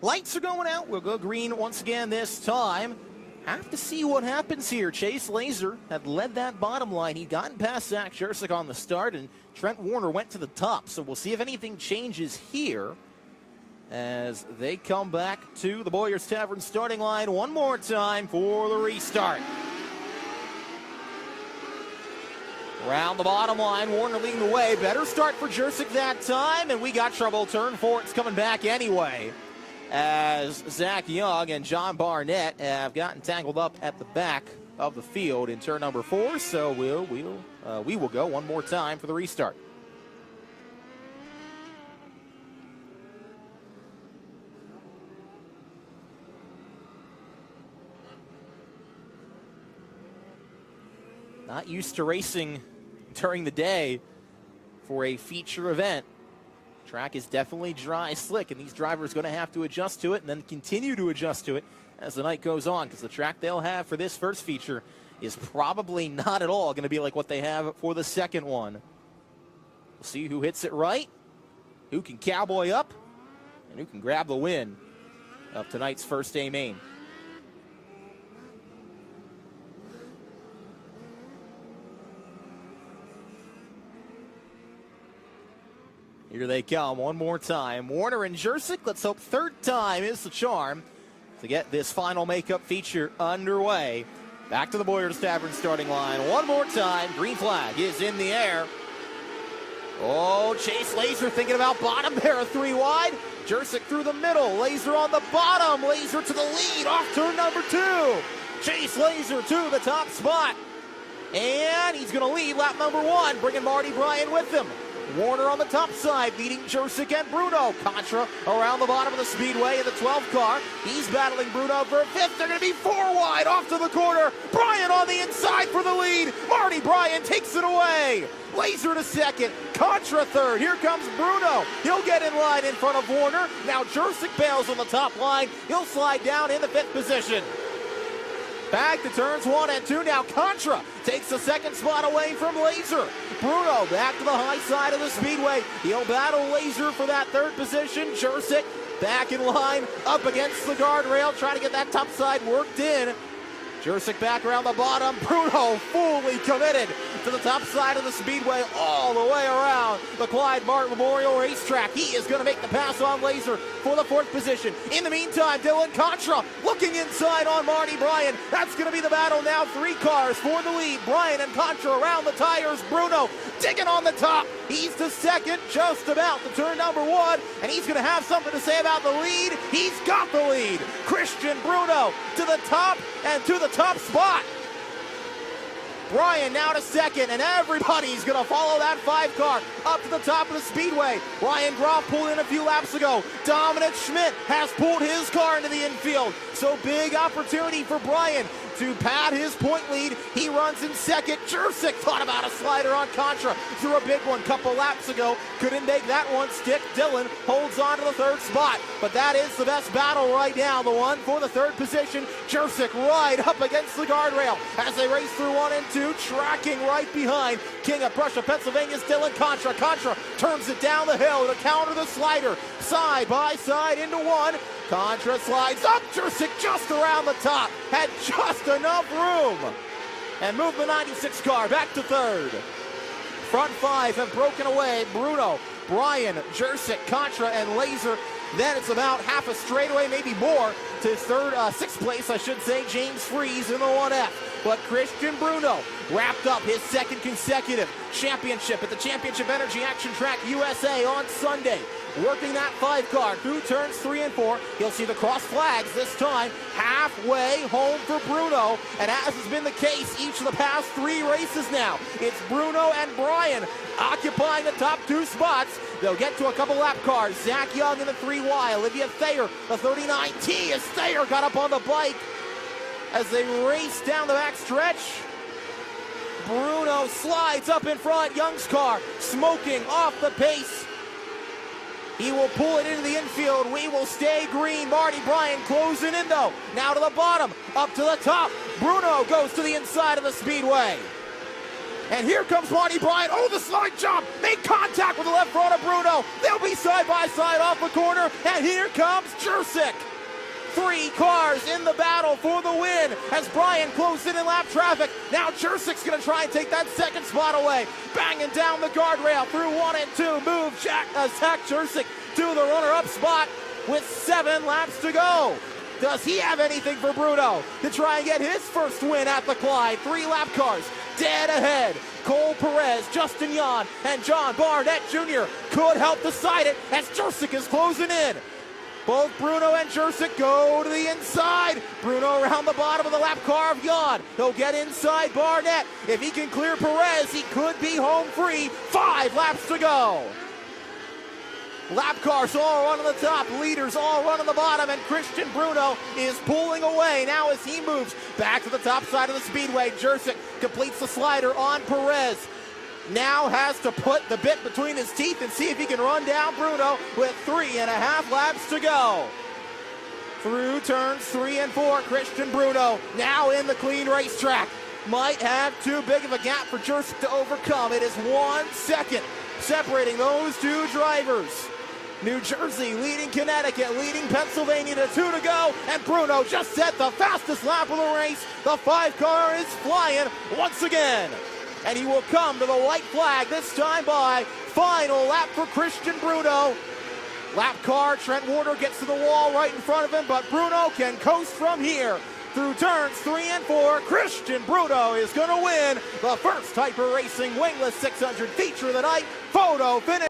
Lights are going out. We'll go green once again this time. Have to see what happens here. Chase Laser had led that bottom line. He'd gotten past Zach Jersick on the start, and Trent Warner went to the top. So we'll see if anything changes here as they come back to the Boyers Tavern starting line one more time for the restart. Around the bottom line, Warner leading the way. Better start for Jersick that time, and we got trouble. Turn 4, it's coming back anyway, as Zach Young and John Barnett have gotten tangled up at the back of the field in turn number 4. So we will go one more time for the restart. Not used to racing during the day for a feature event. Track is definitely dry, slick, and these drivers are going to have to adjust to it and then continue to adjust to it as the night goes on, because the track they'll have for this first feature is probably not at all going to be like what they have for the second one. We'll see who hits it right, who can cowboy up, and who can grab the win of tonight's first A main. Here they come one more time. Warner and Jersick, let's hope third time is the charm to get this final makeup feature underway. Back to the Boyers Tavern starting line one more time. Green flag is in the air. Oh, Chase Laser thinking about bottom there, 3 wide. Jersick through the middle, Laser on the bottom. Laser to the lead, off turn number 2. Chase Laser to the top spot. And he's going to lead lap number 1, bringing Marty Bryan with him. Warner on the top side, leading Jersick and Bruno. Contra around the bottom of the speedway in the 12 car. He's battling Bruno for 5th. They're going to be 4 wide off to the corner. Bryan on the inside for the lead. Marty Bryan takes it away. Laser to 2nd. Contra 3rd. Here comes Bruno. He'll get in line in front of Warner. Now Jersick bails on the top line. He'll slide down in the 5th position. Back to turns 1 and 2. Now Contra takes the 2nd spot away from Laser. Bruno back to the high side of the speedway. He'll battle Laser for that 3rd position. Jersick back in line, up against the guardrail, trying to get that top side worked in. Jersick back around the bottom. Bruno fully committed to the top side of the speedway all the way around the Clyde Martin Memorial Racetrack. He is going to make the pass on Laser for the 4th position. In the meantime, Dylan Contra looking inside on Marty Bryan. That's going to be the battle now. 3 cars for the lead. Bryan and Contra around the tires. Bruno digging on the top. He's to 2nd, just about to turn number 1, and he's going to have something to say about the lead. He's got the lead. Christian Bruno to the top and to the top spot. Bryan now to 2nd, and everybody's going to follow that 5 car up to the top of the speedway. Ryan Groff pulled in a few laps ago. Dominic Schmidt has pulled his car into the infield. So big opportunity for Bryan to pad his point lead. He runs in 2nd. Jersick thought about a slider on Contra. Threw a big one a couple laps ago. Couldn't make that one stick. Dylan holds on to the 3rd spot. But that is the best battle right now. The one for the 3rd position. Jersick right up against the guardrail as they race through 1 and 2. Tracking right behind King of Prussia, Pennsylvania's Dylan Contra. Contra turns it down the hill to counter the slider. Side by side into 1. Contra slides up. Jersick just around the top. Had just enough room. And moved the 96 car back to 3rd. Front 5 have broken away. Bruno, Bryan, Jersick, Contra, and Laser. Then it's about half a straightaway, maybe more, to 6th place, I should say, James Freeze in the 1F. But Christian Bruno wrapped up his 2nd consecutive championship at the Championship Energy Action Track USA on Sunday. Working that 5 car through turns 3 and 4. He'll see the cross flags this time halfway home for Bruno. And as has been the case each of the past 3 races now, it's Bruno and Bryan occupying the top 2 spots. They'll get to a couple lap cars. Zach Young in the 3Y. Olivia Thayer, the 39T, as Thayer got up on the bike as they race down the back stretch. Bruno slides up in front. Young's car smoking off the pace. He will pull it into the infield. We will stay green. Marty Bryan closing in though. Now to the bottom, up to the top. Bruno goes to the inside of the speedway. And here comes Marty Bryant. Oh, the slide jump. Made contact with the left front of Bruno. They'll be side by side off the corner. And here comes Jurczyk. 3 cars in the battle for the win as Bryant closed in lap traffic. Now Jurczyk's going to try and take that second spot away. Banging down the guardrail through 1 and 2. Move Zach Jurczyk to the runner-up spot with 7 laps to go. Does he have anything for Bruno to try and get his first win at the Clyde? 3 lap cars dead ahead. Cole Perez, Justin Yan, and John Barnett Jr. could help decide it as Jurczyk is closing in. Both Bruno and Jurczyk go to the inside. Bruno around the bottom of the lap car of Yan. He'll get inside Barnett. If he can clear Perez, he could be home free. 5 laps to go. Lap cars all run on the top, leaders all run on the bottom, and Christian Bruno is pulling away now as he moves back to the top side of the speedway. Jurczyk completes the slider on Perez. Now has to put the bit between his teeth and see if he can run down Bruno with 3.5 laps to go. Through turns 3 and 4, Christian Bruno now in the clean racetrack. Might have too big of a gap for Jurczyk to overcome. It is 1 second separating those 2 drivers. New Jersey leading Connecticut, leading Pennsylvania to 2 to go, and Bruno just set the fastest lap of the race. The 5 car is flying once again. And he will come to the white flag, this time by final lap for Christian Bruno. Lap car, Trent Warner gets to the wall right in front of him, but Bruno can coast from here. Through turns 3 and 4, Christian Bruno is going to win the first Hyper Racing Wingless 600 feature of the night. Photo finish.